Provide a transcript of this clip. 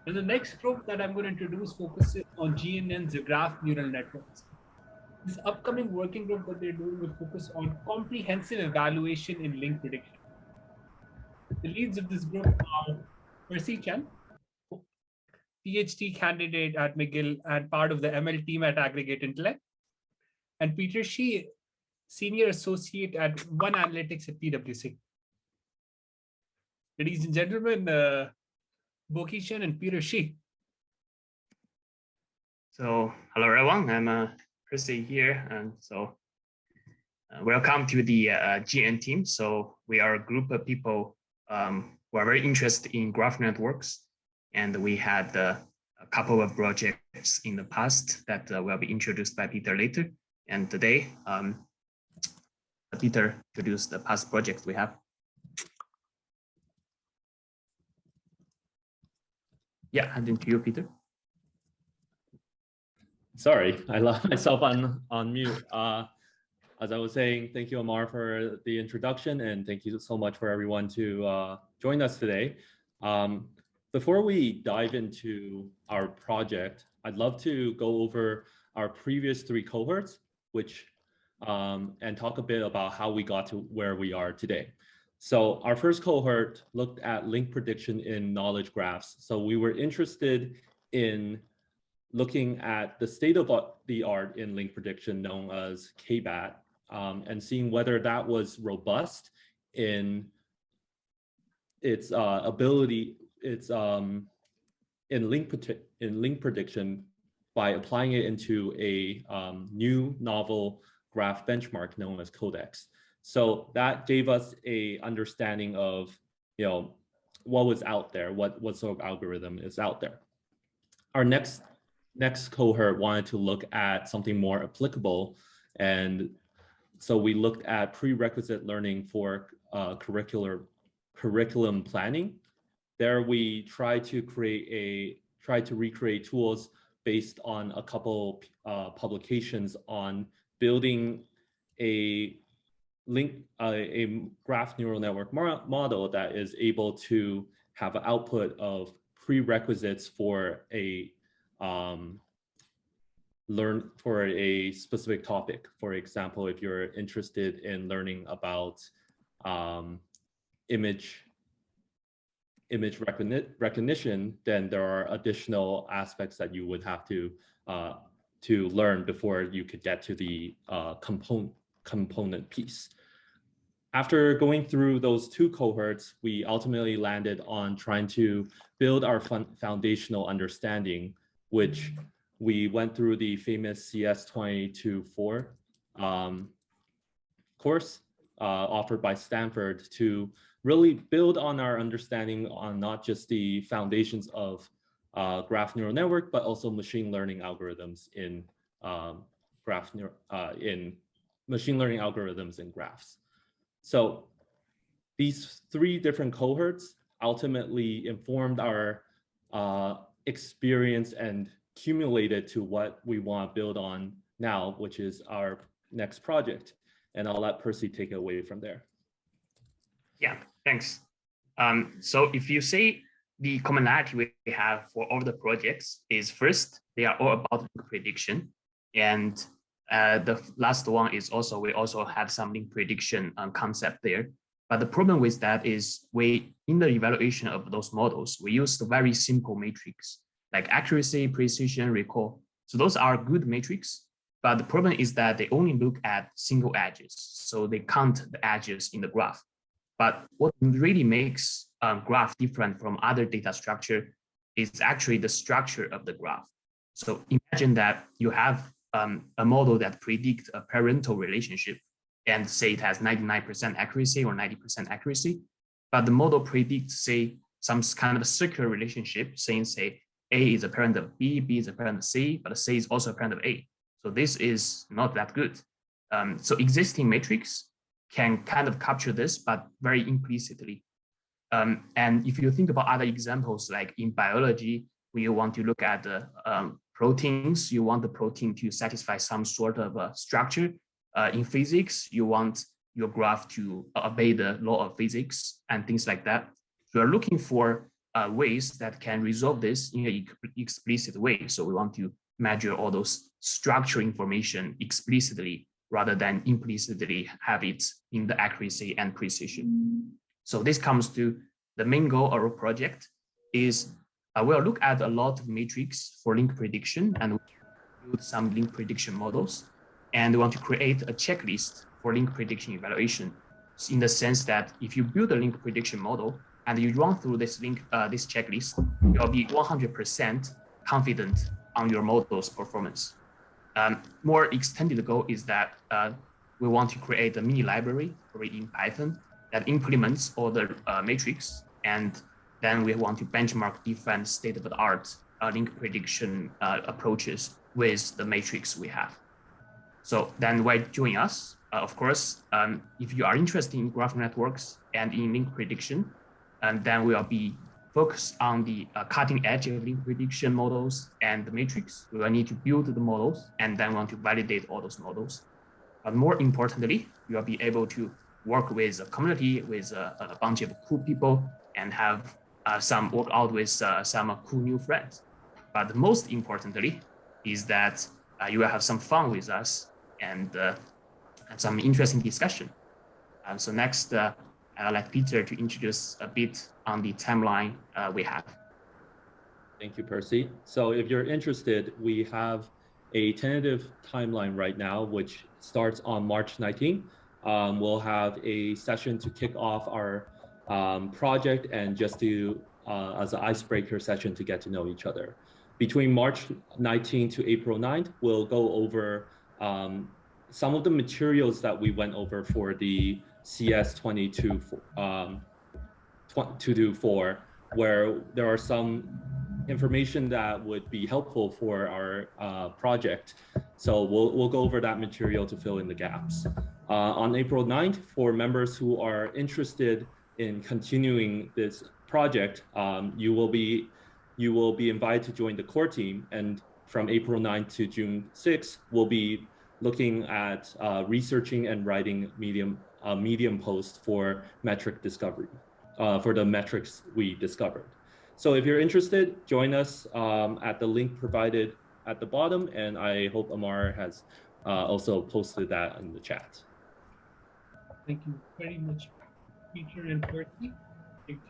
And the next group that I'm going to introduce focuses on GNN's graph neural networks. This upcoming working group that they're doing will focus on comprehensive evaluation in link prediction. The leads of this group are Percy Chen, PhD candidate at McGill and part of the ML team at Aggregate Intellect, and Peter Shi, Senior Associate at One Analytics at PwC. Ladies and gentlemen, Boki Chen and Peter Shi. So, hello everyone, I'm Percy here, and welcome to the GN team. So we are a group of people who are very interested in graph networks, and we had a couple of projects in the past that will be introduced by Peter later. And today, Peter introduced the past projects we have. Yeah, handing to you, Peter. Sorry, I left myself on mute. As I was saying, thank you, Amar, for the introduction, and thank you so much for everyone to join us today. Before we dive into our project, I'd love to go over our previous 3 cohorts, and talk a bit about how we got to where we are today. So our first cohort looked at link prediction in knowledge graphs. So we were interested in looking at the state of the art in link prediction known as KBAT, and seeing whether that was robust in its ability, in link prediction by applying it into a new novel graph benchmark known as Codex. So that gave us a understanding of, what was out there, what sort of algorithm is out there. Our next cohort wanted to look at something more applicable, and so we looked at prerequisite learning for curriculum planning. There we tried to recreate tools based on a couple publications on building a graph neural network model that is able to have an output of prerequisites for a specific topic. For example, if you're interested in learning about image recognition, then there are additional aspects that you would have to learn before you could get to the component piece. After going through those 2 cohorts, we ultimately landed on trying to build our foundational understanding, which we went through the famous CS22-4 course offered by Stanford to really build on our understanding on not just the foundations of graph neural network, but also machine learning algorithms in graphs. So these 3 different cohorts ultimately informed our experience and accumulated to what we want to build on now, which is our next project. And I'll let Percy take it away from there. Yeah, thanks. So if you say the commonality we have for all the projects is, first, they are all about link prediction. And the last one is also, we also have some link prediction concept there. But the problem with that is in the evaluation of those models, we used very simple metrics like accuracy, precision, recall. So those are good metrics, but the problem is that they only look at single edges. So they count the edges in the graph. But what really makes graph different from other data structure is actually the structure of the graph. So imagine that you have a model that predicts a parental relationship and say it has 99% accuracy or 90% accuracy, but the model predicts, say, some kind of circular relationship, saying, say, A is a parent of B, B is a parent of C, but C is also a parent of A. So this is not that good. So existing metrics can kind of capture this, but very implicitly. And if you think about other examples, like in biology, when you want to look at the proteins, you want the protein to satisfy some sort of structure. In physics, you want your graph to obey the law of physics and things like that. You are looking for ways that can resolve this in an explicit way. So we want to measure all those structural information explicitly rather than implicitly have it in the accuracy and precision. So this comes to the main goal of our project is we'll look at a lot of metrics for link prediction and build some link prediction models. And we want to create a checklist for link prediction evaluation in the sense that if you build a link prediction model and you run through this this checklist, you'll be 100% confident on your model's performance. More extended goal is that we want to create a mini library in Python that implements all the metrics, and then we want to benchmark different state-of-the-art link prediction approaches with the matrix we have. So then why join us? Of course, if you are interested in graph networks and in link prediction, then we'll be focused on the cutting edge of link prediction models and the matrix. We will need to build the models and then want to validate all those models. But more importantly, you will be able to work with a community, with a bunch of cool people, and have work out with some cool new friends. But most importantly is that you will have some fun with us and some interesting discussion. So next, I'd like Peter to introduce a bit on the timeline we have. Thank you, Percy. So if you're interested, we have a tentative timeline right now, which starts on March 19th. We'll have a session to kick off our project and just to, as an icebreaker session to get to know each other. Between March 19th to April 9th, we'll go over some of the materials that we went over for the CS 224, where there are some information that would be helpful for our project. So we'll go over that material to fill in the gaps. On April 9th, for members who are interested in continuing this project, you will be invited to join the core team. And from April 9th to June 6th, we'll be looking at researching and writing Medium posts for metric discovery, for the metrics we discovered. So if you're interested, join us at the link provided at the bottom, and I hope Amar has also posted that in the chat. Thank you very much, Peter and Percy.